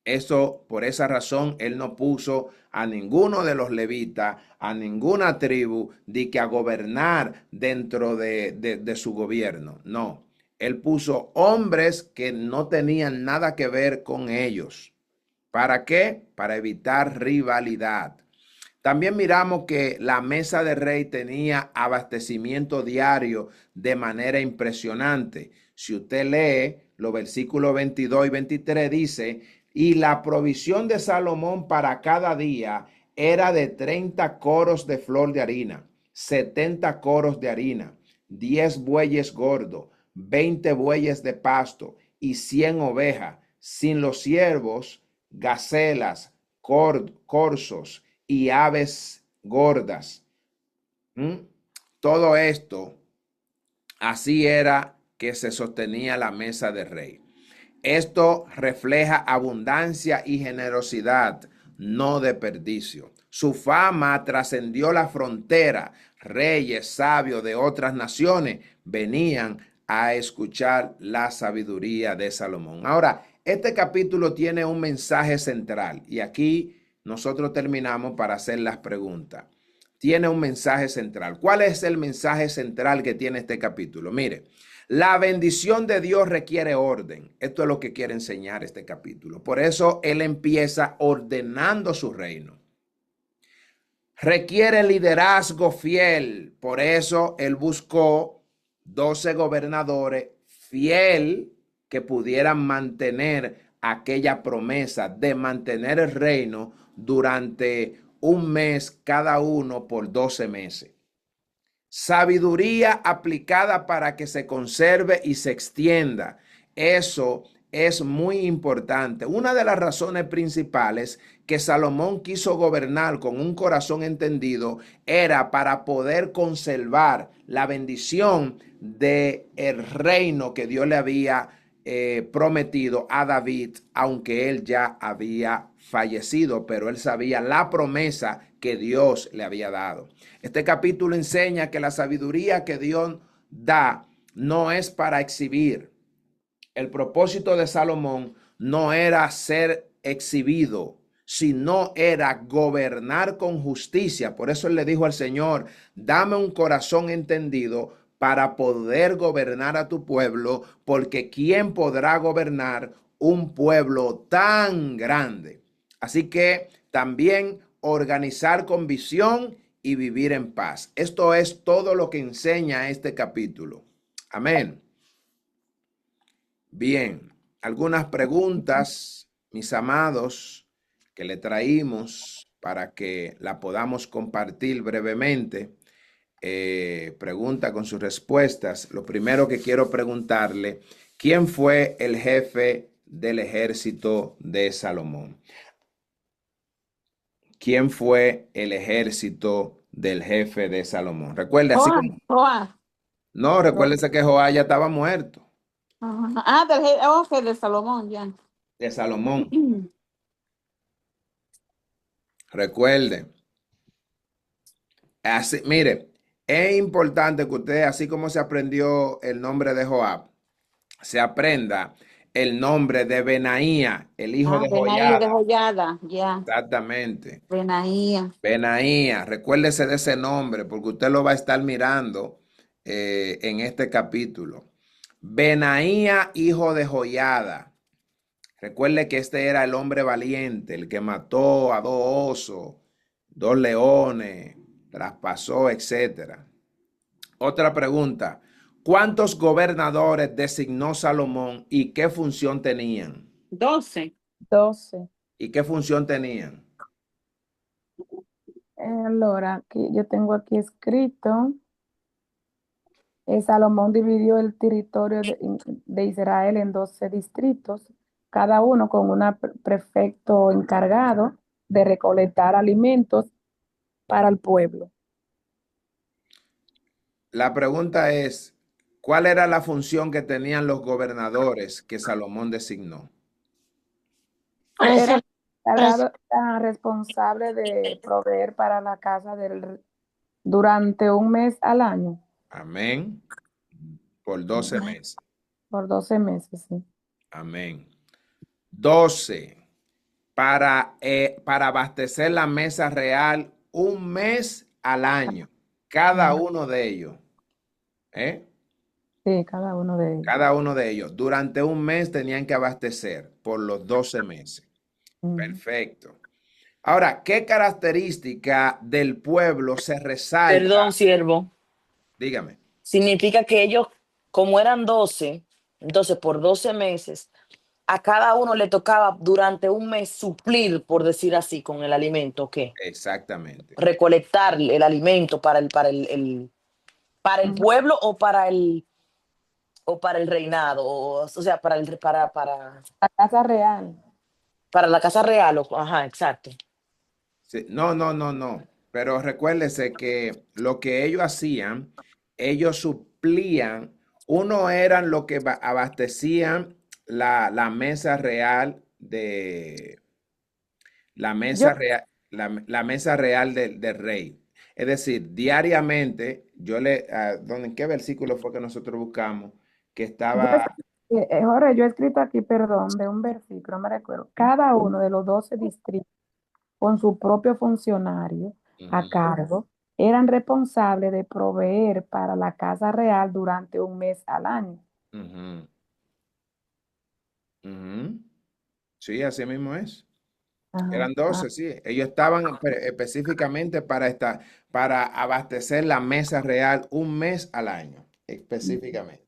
Eso, por esa razón, él no puso a ninguno de los levitas, a ninguna tribu, de que a gobernar dentro de su gobierno. No, él puso hombres que no tenían nada que ver con ellos. ¿Para qué? Para evitar rivalidad. También miramos que la mesa del rey tenía abastecimiento diario de manera impresionante. Si usted lee los versículos 22 y 23, dice, y la provisión de Salomón para cada día era de 30 coros de flor de harina, 70 coros de harina, 10 bueyes gordos, 20 bueyes de pasto y 100 ovejas, sin los ciervos, gacelas, corzos y aves gordas. Todo esto, así era que se sostenía la mesa del rey. Esto refleja abundancia y generosidad, no desperdicio. Su fama trascendió la frontera. Reyes sabios de otras naciones venían a escuchar la sabiduría de Salomón. Ahora, este capítulo tiene un mensaje central y aquí nosotros terminamos para hacer las preguntas. Tiene un mensaje central. ¿Cuál es el mensaje central que tiene este capítulo? Mire, la bendición de Dios requiere orden. Esto es lo que quiere enseñar este capítulo. Por eso él empieza ordenando su reino. Requiere liderazgo fiel. Por eso él buscó 12 gobernadores fiel que pudieran mantener aquella promesa de mantener el reino durante un mes cada uno por 12 meses. Sabiduría aplicada para que se conserve y se extienda. Eso es muy importante. Una de las razones principales que Salomón quiso gobernar con un corazón entendido era para poder conservar la bendición del reino que Dios le había prometido a David, aunque él ya había fallecido, pero él sabía la promesa que Dios le había dado. Este capítulo enseña que la sabiduría que Dios da no es para exhibir. El propósito de Salomón no era ser exhibido, sino era gobernar con justicia. Por eso él le dijo al Señor, dame un corazón entendido para poder gobernar a tu pueblo, porque ¿quién podrá gobernar un pueblo tan grande? Así que también organizar con visión y vivir en paz. Esto es todo lo que enseña este capítulo. Amén. Bien, algunas preguntas, mis amados, que le traímos para que la podamos compartir brevemente. Pregunta con sus respuestas. Lo primero que quiero preguntarle, ¿quién fue el jefe del ejército de Salomón? ¿Quién fue el ejército del jefe de Salomón? Recuerde, así Joab, como... Joab. No, recuérdese que Joab ya estaba muerto, Ajá. Ok, de Salomón, ya. de Salomón. Recuerde. Así, mire, es importante que usted, así como se aprendió el nombre de Joab, se aprenda el nombre de Benaía, el hijo de Benaía de Joiada. Joyada, ya. Exactamente. Benaía. Benaía, recuérdese de ese nombre porque usted lo va a estar mirando en este capítulo. Benaía, hijo de Joiada. Recuerde que este era el hombre valiente, el que mató a 2 osos, 2 leones, traspasó, etcétera. Otra pregunta. ¿Cuántos gobernadores designó Salomón y qué función tenían? 12. 12. ¿Y qué función tenían? Allora, aquí, yo tengo aquí escrito, Salomón dividió el territorio de Israel en 12 distritos, cada uno con un prefecto encargado de recolectar alimentos para el pueblo. La pregunta es, ¿cuál era la función que tenían los gobernadores que Salomón designó? Era encargado, era responsable de proveer para la casa durante un mes al año, Amén. Por 12 meses. por 12 meses, sí. Amén. 12 para abastecer la mesa real un mes al año, cada uno de ellos. ¿Eh? Sí, cada uno de ellos. Cada uno de ellos. Durante un mes tenían que abastecer por los 12 meses. Perfecto. Ahora, ¿qué característica del pueblo se resalta? Perdón, siervo. Dígame. Significa que ellos, como eran 12, entonces por 12 meses, a cada uno le tocaba durante un mes suplir, por decir así, con el alimento, ¿qué? Exactamente. Recolectar el alimento para el pueblo o para el reinado, o sea, para La casa real. la casa real, ajá, exacto. Sí, no. Pero recuérdese que lo que ellos hacían, ellos suplían, uno eran los que abastecían la mesa real de la mesa Yo, real, la mesa real del rey. Es decir, diariamente, ¿en qué versículo fue que nosotros buscamos? Que yo, estaba, Jorge, yo he escrito aquí, perdón, de un versículo, no me recuerdo. Cada uno de los 12 distritos, con su propio funcionario a cargo, eran responsables de proveer para la casa real durante un mes al año. ujú, ujú. Sí, así mismo es. Ajá, Eran 12, sí. Ellos estaban específicamente para abastecer la mesa real un mes al año, específicamente.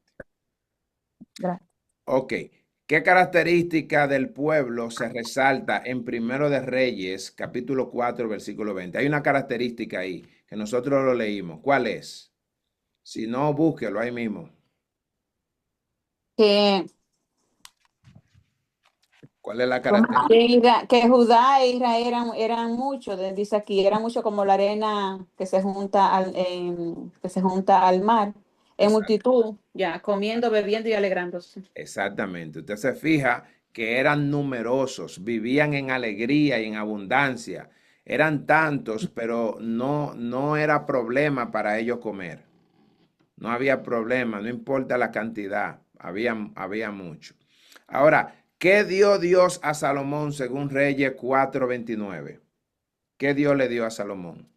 gracias. Ok. ¿Qué característica del pueblo se resalta en Primero de Reyes, capítulo 4, versículo 20? Hay una característica ahí que nosotros lo leímos. ¿Cuál es? Si no, búsquelo ahí mismo. Que, ¿Cuál es la característica? que Judá e Israel eran muchos, dice aquí, eran mucho como la arena que se junta que se junta al mar. En multitud, ya, comiendo, bebiendo y alegrándose. Exactamente. Usted se fija que eran numerosos, vivían en alegría y en abundancia. Eran tantos, pero no era problema para ellos comer. No había problema, no importa la cantidad, había mucho. Ahora, ¿qué dio Dios a Salomón según Reyes 4:29? ¿Qué Dios le dio a Salomón?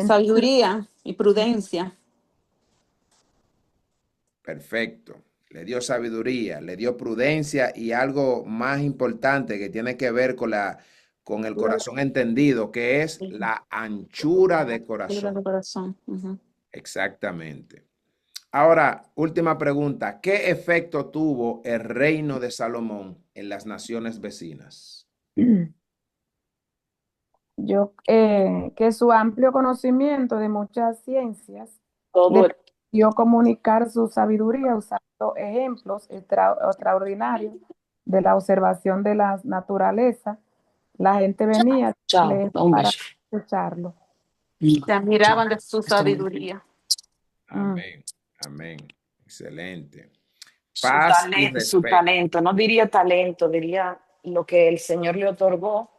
Sabiduría y prudencia. Perfecto. Le dio sabiduría, le dio prudencia y algo más importante que tiene que ver con el corazón entendido, que es la anchura de corazón. Corazón. Ujú. Exactamente. Ahora, última pregunta. ¿Qué efecto tuvo el reino de Salomón en las naciones vecinas? Que su amplio conocimiento de muchas ciencias Todo le el- permitió comunicar su sabiduría usando ejemplos extraordinarios de la observación de la naturaleza. La gente venía Chao, un para beso. escucharlo. Se admiraban de su sabiduría. Amén. Amén. Excelente. Su, Paz y su respeto. talento, no diría talento, diría lo que el Señor le otorgó,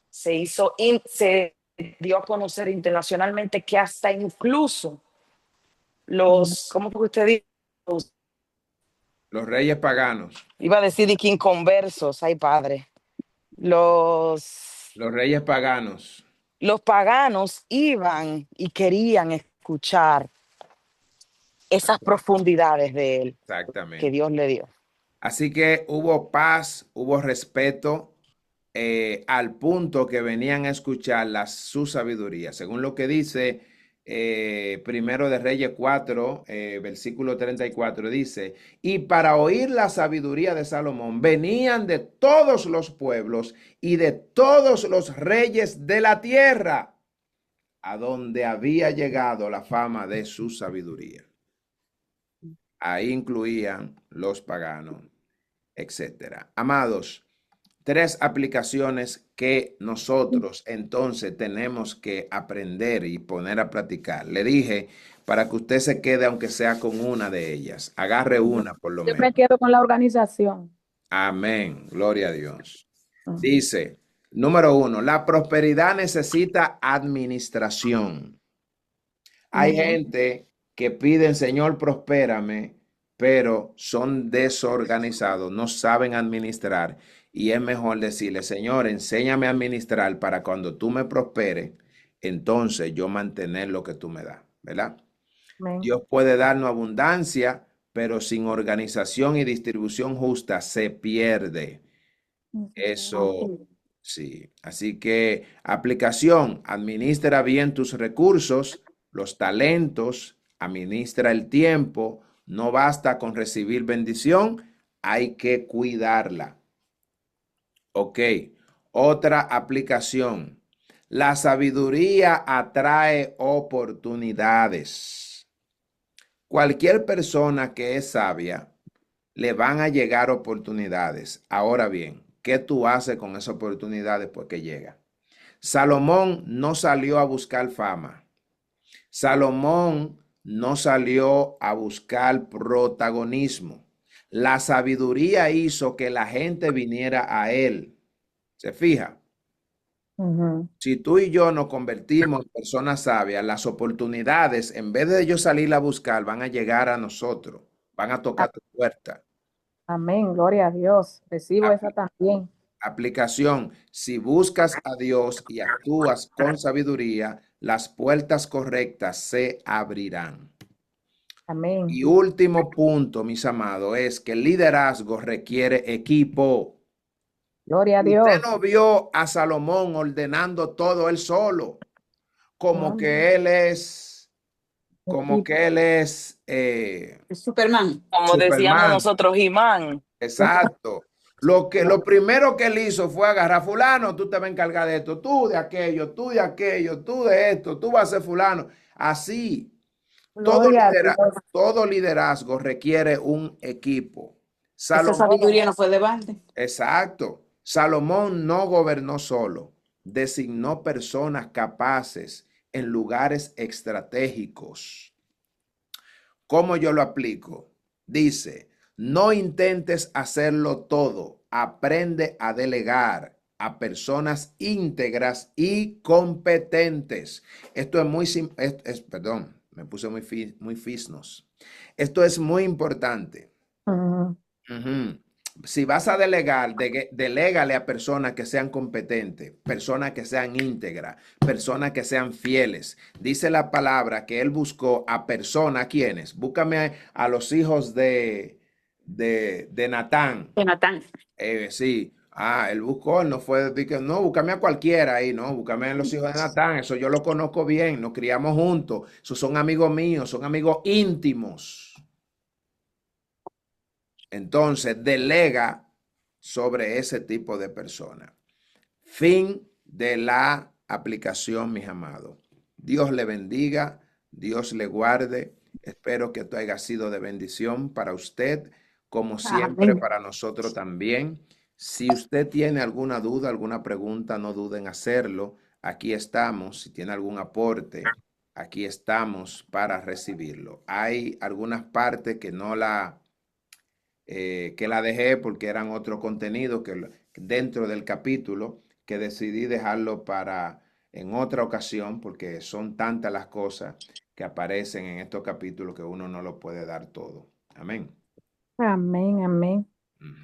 se dio a conocer internacionalmente que hasta incluso ¿cómo fue que usted dijo? Los reyes paganos. Iba a decir de que inconversos, ay padre. Los, Los reyes paganos. los paganos iban y querían escuchar esas profundidades de él que Exactamente. Dios le dio. Así que hubo paz, hubo respeto, al punto que venían a escuchar su sabiduría. Según lo que dice Primero de Reyes 4, versículo 34, dice, y para oír la sabiduría de Salomón venían de todos los pueblos y de todos los reyes de la tierra, a donde había llegado la fama de su sabiduría. Ahí incluían los paganos, etcétera. Amados, tres aplicaciones que nosotros entonces tenemos que aprender y poner a practicar. Le dije para que usted se quede aunque sea con una de ellas. Agarre una por lo Yo me menos. quedo con la organización. Amén. Gloria a Dios. Dice, número 1, la prosperidad necesita administración. Hay gente que piden, Señor, prospérame, pero son desorganizados, no saben administrar. Y es mejor decirle, Señor, enséñame a administrar para cuando tú me prosperes, entonces yo mantener lo que tú me das, ¿verdad? Amén. Dios puede darnos abundancia, pero sin organización y distribución justa se pierde. Eso sí. Así que aplicación, administra bien tus recursos, los talentos, administra el tiempo. No basta con recibir bendición, hay que cuidarla. Ok, otra aplicación. La sabiduría atrae oportunidades. Cualquier persona que es sabia, le van a llegar oportunidades. Ahora bien, ¿qué tú haces con esa oportunidad después que llega? Salomón no salió a buscar fama. Salomón no salió a buscar protagonismo. La sabiduría hizo que la gente viniera a él. ¿Se fija? Si tú y yo nos convertimos en personas sabias, las oportunidades, en vez de ellos salir a buscar, van a llegar a nosotros, van a tocar tu puerta. Amén, gloria a Dios. Recibo esa también. Aplicación, si buscas a Dios y actúas con sabiduría, las puertas correctas se abrirán. Amén. Y último punto, mis amados, es que el liderazgo requiere equipo. Gloria a Usted Dios. no vio a Salomón ordenando todo él solo, como No, que él es, Superman. Como decíamos Superman. nosotros, Imán. Exacto. Lo primero que él hizo fue agarrar fulano, tú te vas a encargar de esto, tú de aquello, tú de aquello, tú de esto, tú vas a ser fulano. Así, Gloria a Dios. todo liderazgo requiere un equipo. Esa sabiduría no fue de balde. Exacto. Salomón no gobernó solo, designó personas capaces en lugares estratégicos. ¿Cómo yo lo aplico? Dice, no intentes hacerlo todo. Aprende a delegar a personas íntegras y competentes. Esto es muy, perdón, me puse muy fisnos. Esto es muy importante. Ujú. Ujú. Si vas a delegar, delégale a personas que sean competentes, personas que sean íntegras, personas que sean fieles. Dice la palabra que él buscó a personas, ¿quiénes? Búscame a los hijos de Natán. Jonathan. Sí. Él buscó, él no fue, no, búscame a cualquiera ahí, no, búscame a los hijos de Natán, eso yo lo conozco bien, nos criamos juntos, esos son amigos míos, son amigos íntimos. Entonces, delega sobre ese tipo de personas. Fin de la aplicación, mis amados. Dios le bendiga, Dios le guarde. Espero que esto haya sido de bendición para usted, como siempre Amén. para nosotros también. Si usted tiene alguna duda, alguna pregunta, no duden en hacerlo. Aquí estamos. Si tiene algún aporte, aquí estamos para recibirlo. Hay algunas partes que no que la dejé porque eran otro contenido que dentro del capítulo que decidí dejarlo para en otra ocasión porque son tantas las cosas que aparecen en estos capítulos que uno no lo puede dar todo. Amén. Amén, amén.